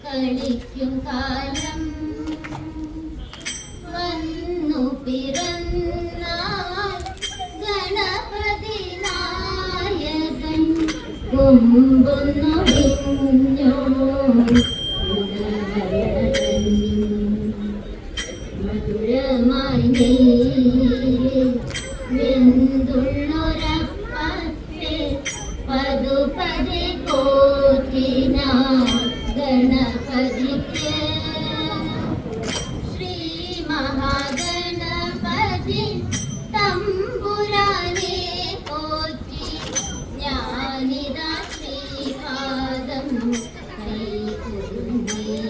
കളിക്കും കാലം വന്നു പിറന്നാൽ ഗണപതി നായകൻ കൊമ്പൊന്നൊടിഞ്ഞോ മധുരമായി വെന്തുള്ളൊരപ്പത്തെ പതുപതി കോറ്റിന ഗണപതിക്ക് ശ്രീ മഹാഗണപതി തമ്പുരാനെ പോറ്റി ഞാനിതാ ശ്രീപാദം കൈകൊണ്ടേ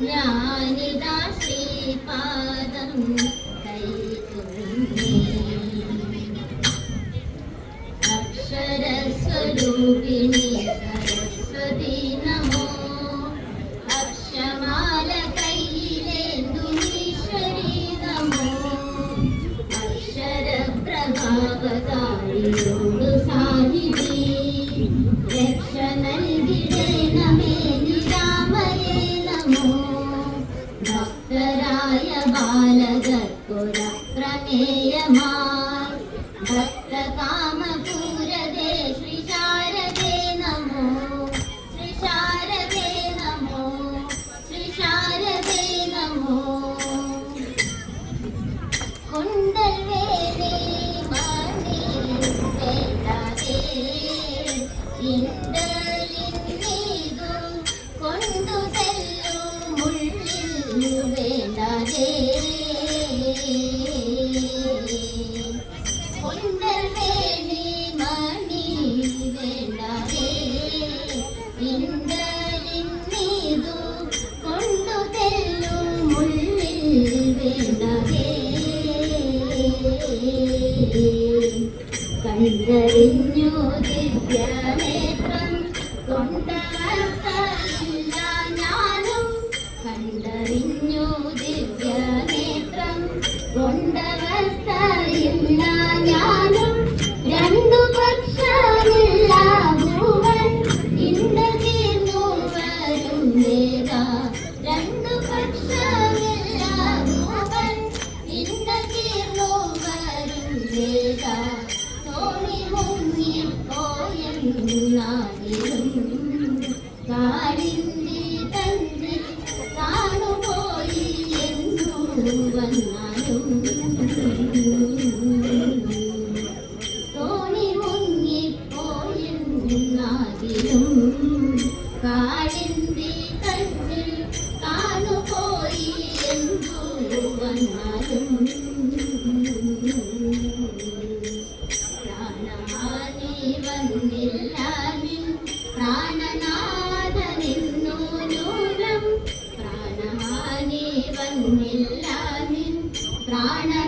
ഞാനിതാ ശ്രീപാദം കൈകൊണ്ടേ അക്ഷരസ്വരൂപിണി സരസ്വതി നമോ അക്ഷമാല കൈയിലേന്തുമീശ്വരി നമോ അക്ഷരപ്രഭാവകാരിയോടു സാഹിബി രക്ഷ നൽകിടേണമേ നിരാമയേ നമോ ഭക്തരായ ബാലകർക്കൊരപ്രമേയമായി ഭക്തകാമപൂരദേ ശ്രീ ശാരദേ നമോ ശ്രീ ശാരദേ നമോ ശ്രീ ശാരദേ നമോ കൊണ്ടൽ വേലേ മണി വേണ്ടാതേ ഇണ്ടലിന്നീതു കൊണ്ടു തെല്ലു മുള്ളിൽ വേണ്ടാതേ കൊണ്ടൽ വേലി മണി വേണ്ടാതേ ഇണ്ടലിന്നീതു കൊണ്ടു തെല്ലു മുള്ളിൽ വേണ്ടാതേ കണ്ടറിഞ്ഞു ദിവ്യനേത്രം കൊണ്ടവർത്തയില്ല ഞാനും കണ്ടറിഞ്ഞു ദിവ്യനേത്രം കൊണ്ടവർത്തയില്ല ഞാനും രണ്ടു പക്ഷമില്ല ഭൂവൻ ഇണ്ട തീർന്നു വരും വേദ രണ്ടു പക്ഷമില്ല ഭൂവൻ ഇണ്ട തീർന്നു വരും വേദ തോണി മുങ്ങിപ്പോയെന്നാകിലും കാളിന്തി തന്നിൽ കാണുപോയി എന്നു വന്നാലും തോണി മുങ്ങിപ്പോയെന്നാകിലും കാളിന്തി തന്നിൽ കാണുപോയി എന്നു വന്നാലും പ്രാണഹാനി വന്നില്ല നിൻ പ്രാണനാഥനെന്നു നൂനം പ്രാണഹാനി വന്നില്ല നിൻ പ്രാണനാഥനെന്നു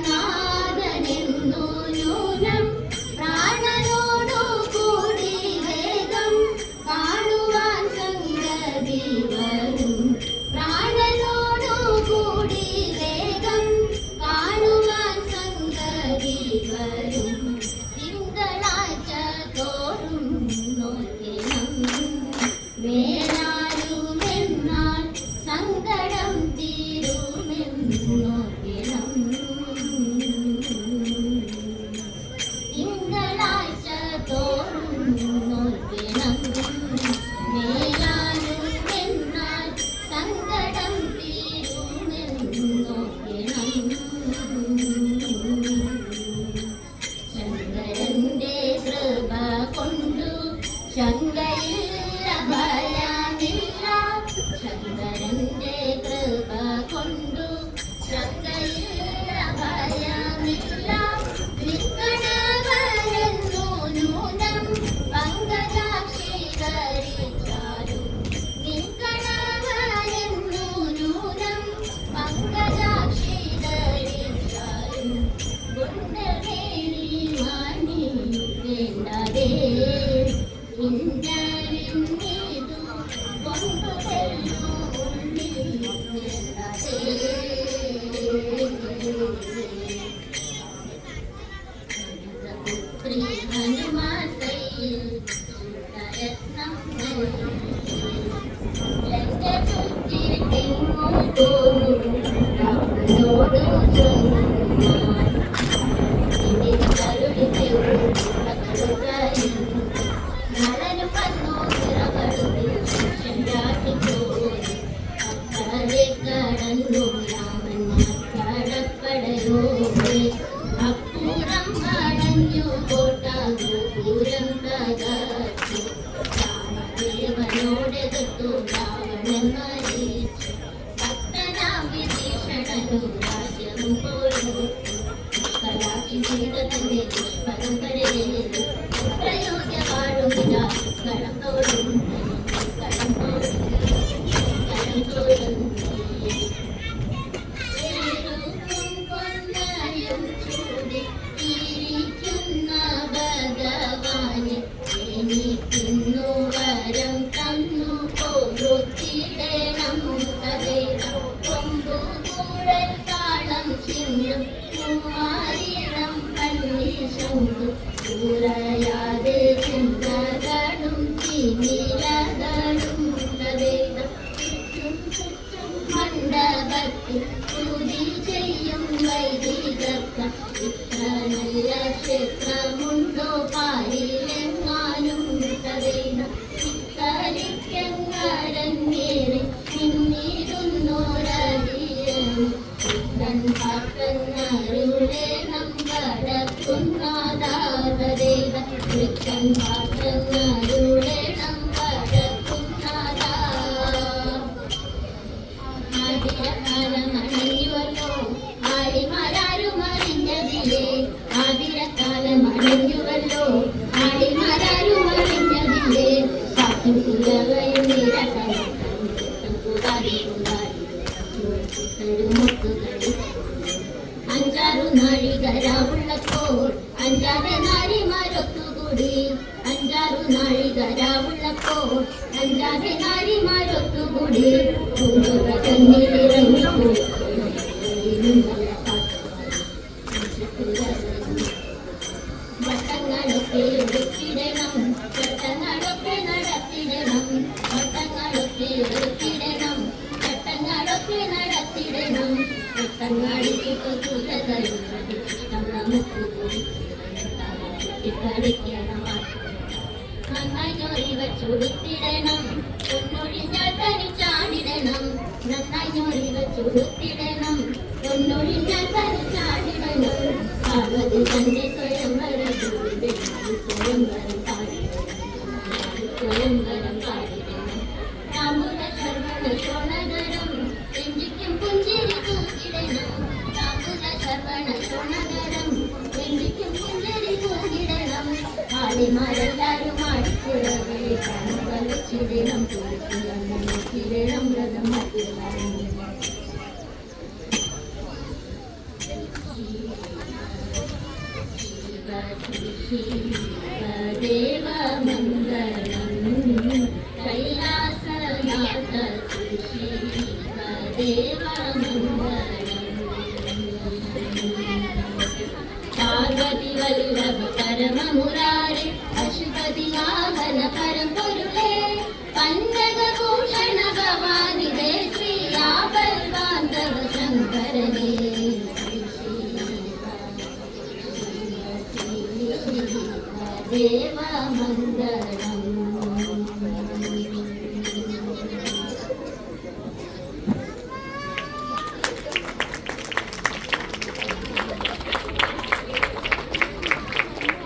നൂനം പ്രാണനോടു കൂടി വേഗം കാണുവാൻ സംഗതി വരും പ്രാണനോടു കൂടി വേഗം കാണുവാൻ സംഗതി വരും തിങ്കളാഴ്ച തോറും നോക്കണം മേലാരുമെന്നാൽ സങ്കടം തീരുമെന്നു നോക്കണം തിങ്കളാഴ്ച തോറും നോക്കണം മേലാരുമെന്നാൽ സങ്കടം തീരുമെന്നു നോക്കണം ശങ്കരന്റെ കൃപ കൊണ്ടു ശങ്കയില്ല ഭയമില്ല ശങ്കരന്റെ കൃപ കൊണ്ടു ശങ്കയില്ല ഭയമില്ല വിക്കണവരെന്നു നൂനം പങ്കജാക്ഷി പിഞ്ചരിഞ്ഞിതു കൊണ്ടുവരുന്നു ഉള്ളിൽ പുത്രി ഹനുമാതയിൽ രത്നം എന്റെ ചുറ്റിട്ടിങ്ങോട്ടു രാമനോട് നരനും വന്നു അക്കരെ കടന്നു രാമൻ കടപ്പടയോടെ അപ്പുറം അടഞ്ഞു കോട്ടാഗോപുരം തകർത്തു രാമദേവനോടെതിർത്തു രാവണൻ മരിച്ചു ഭക്തനാം വിഭീഷണനും രാജ്യം പോയി കലാക്കി ചെയ്ത തന്നെ പരമ്പരയിൽ പ്രയോഗ്യമാടുമില്ല കടം തോടും കൊണ്ടായും ചൂടി ഇരിക്കുന്ന ഭഗവാന് എനിക്കുന്നു വരം തന്നു പോത്തിടണം കഥയിടം കൊമ്പു കൂടൽ താളം ചിഹ്നം മൂവായിരം കണ്ണീശുണ്ടു കൂറയാതെ ചിന്തകളും ചിനിലകളും കഥയിടം ചുറ്റും ചുറ്റും മണ്ഡപത്തിൽ സ്തുതി ചെയ്യും വൈദികർക്ക് ഇത്ര നല്ല ക്ഷേത്രമുണ്ടോ പാരിലെങ്ങാനും കഥയിടം ഇക്കരിക്കങ്ങരങ്ങേറി പിന്നിരുന്നോരടിയനും പാത്രങ്ങളുടേണം വടക്കുന്നതാതരേത വൃക്കൻ പാത്രങ്ങളുടേണം വടക്കുന്നതാ ആതിരക്കാലമണയുവല്ലോ ആടിമാരാരും അറിഞ്ഞതില്ലേ ആതിരക്കാലമണയുവല്ലോ ആടിമാരാരും അറിഞ്ഞതില്ലേ കാറ്റും കുലവയും നിരകളും അഞ്ചാറു നാഴികരാവുള്ളപ്പോൾ അഞ്ചാറ് നാരിമാരൊത്തുകൂടി അഞ്ചാറു നാഴികരാവുള്ളപ്പോൾ അഞ്ചാറ് നാരിമാരൊത്തുകൂടി തന്നിലിറങ്ങിപ്പോയി വട്ടങ്ങളൊക്കെ എടുത്തിടണം ചട്ടങ്ങളൊക്കെ നടത്തിടണം വട്ടങ്ങളൊക്കെ എടുത്തിടണം ചട്ടങ്ങളൊക്കെ നടത്തിടണം ചട്ടങ്ങളിലേക്ക് കളിക്കണം നന്നായി ജോലി വച്ചുടുത്തിടണം പൊന്നൊഴിഞ്ഞാൽ തനിച്ചാടിടണം നന്നായി ജോലി വച്ചുടുത്തിടണം പൊന്നൊഴിഞ്ഞാൽ തനിച്ചാടിടണം പാർവതി തന്റെ സ്വയംവരം സ്വയംവരം പാടിടണം താമ്പൂല ശർവണ ശോണകരം എഞ്ചിക്കും പുഞ്ചിരി തൂക്കിടണം താമ്പൂല ശർവണ ശോണകരം എഞ്ചിക്കും പുഞ്ചിരി തൂക്കിടണം ആടിമാരെല്ലാരും ആടിക്കുറവേ കളിച്ചിടണം കിരണം വ്രതം ദേവമംഗളം കൈലാസനാഥ ദേവമംഗളം പാർവതി വല്ലഭ പരമമുരാരെ അശുപതി വാഹന പരമ്പൊരുളേ പന്നകഭൂഷണ ഭവാനിതേ ശ്രീ ആപൽവാന്തവ ശങ്കരനേ ദേവമംഗളം